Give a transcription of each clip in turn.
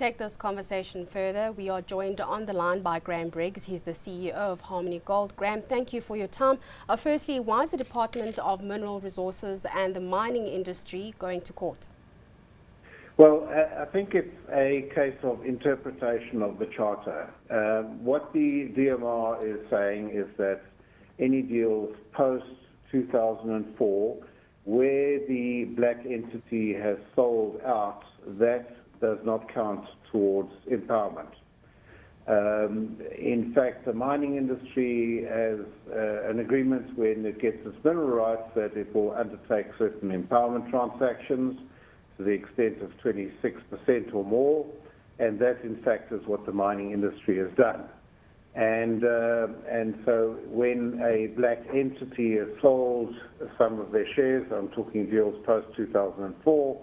take this conversation further, we are joined on the line by Graham Briggs. He's the CEO of Harmony Gold. Graham, thank you for your time. Firstly, why is the Department of Mineral Resources and the mining industry going to court? Well, I think it's a case of interpretation of the charter. What the DMR is saying is that any deals post-2004 where the black entity has sold out, that does not count towards empowerment. In fact, the mining industry has an agreement when it gets its mineral rights that it will undertake certain empowerment transactions to the extent of 26% or more, and that in fact is what the mining industry has done. And so when a black entity has sold some of their shares, I'm talking deals post-2004,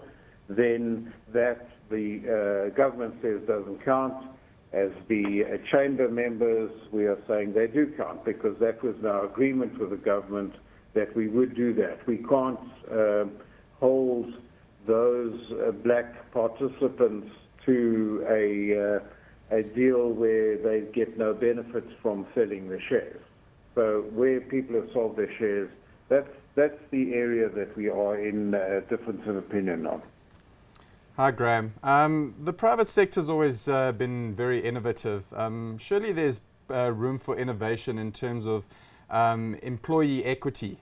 then that the government says doesn't count. As the chamber members, we are saying they do count because that was our agreement with the government that we would do that. We can't hold those black participants to a deal where they get no benefits from selling their shares. So where people have sold their shares, that's the area that we are in difference of opinion on. Hi, Graham. The private sector's always been very innovative. Surely there's room for innovation in terms of employee equity.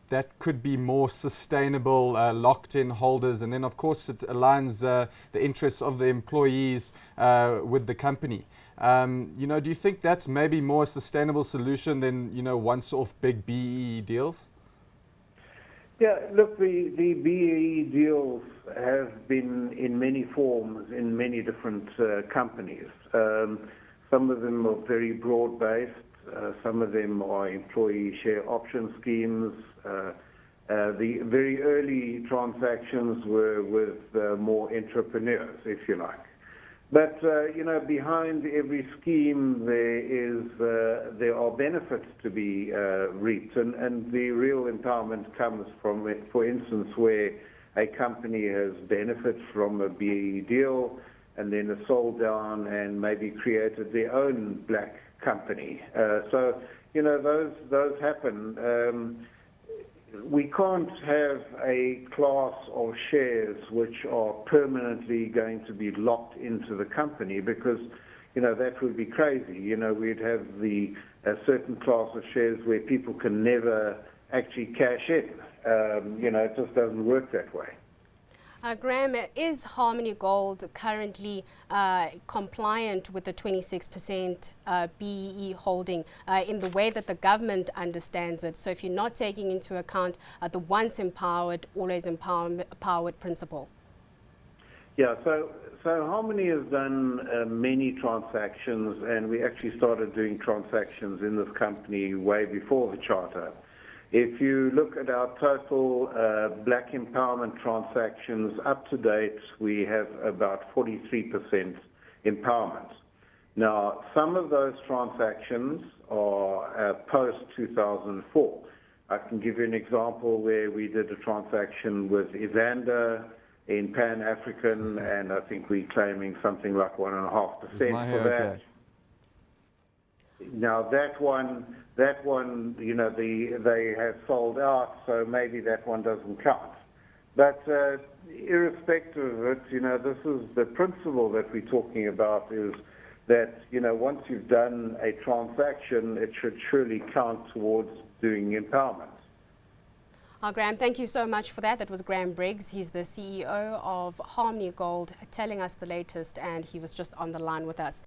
That could be more sustainable, locked-in holders, and then of course it aligns the interests of the employees with the company. Do you think that's maybe more a sustainable solution than once-off big BEE deals? Yeah, look, the BEE deals have been in many forms in many different companies. Some of them are very broad-based. Some of them are employee share option schemes. The very early transactions were with more entrepreneurs, if you like. But behind every scheme there are benefits to be reaped, and the real empowerment comes from it. For instance, where a company has benefited from a BEE deal and then has sold down and maybe created their own black company. So those happen. We can't have a class of shares which are permanently going to be locked into the company because, that would be crazy. We'd have a certain class of shares where people can never actually cash in. It just doesn't work that way. Graham, is Harmony Gold currently compliant with the 26% BEE holding in the way that the government understands it? So if you're not taking into account the once empowered, always empowered principle? Yeah, so Harmony has done many transactions, and we actually started doing transactions in this company way before the charter. If you look at our total black empowerment transactions up to date, we have about 43% empowerment. Now, some of those transactions are post-2004. I can give you an example where we did a transaction with Evander in Pan-African, and I think we're claiming something like 1.5% for that. Okay. Now that one, they have sold out, so maybe that one doesn't count. But irrespective of it, this is the principle that we're talking about is that, once you've done a transaction, it should surely count towards doing empowerment. Graham, thank you so much for that. That was Graham Briggs. He's the CEO of Harmony Gold, telling us the latest, and he was just on the line with us.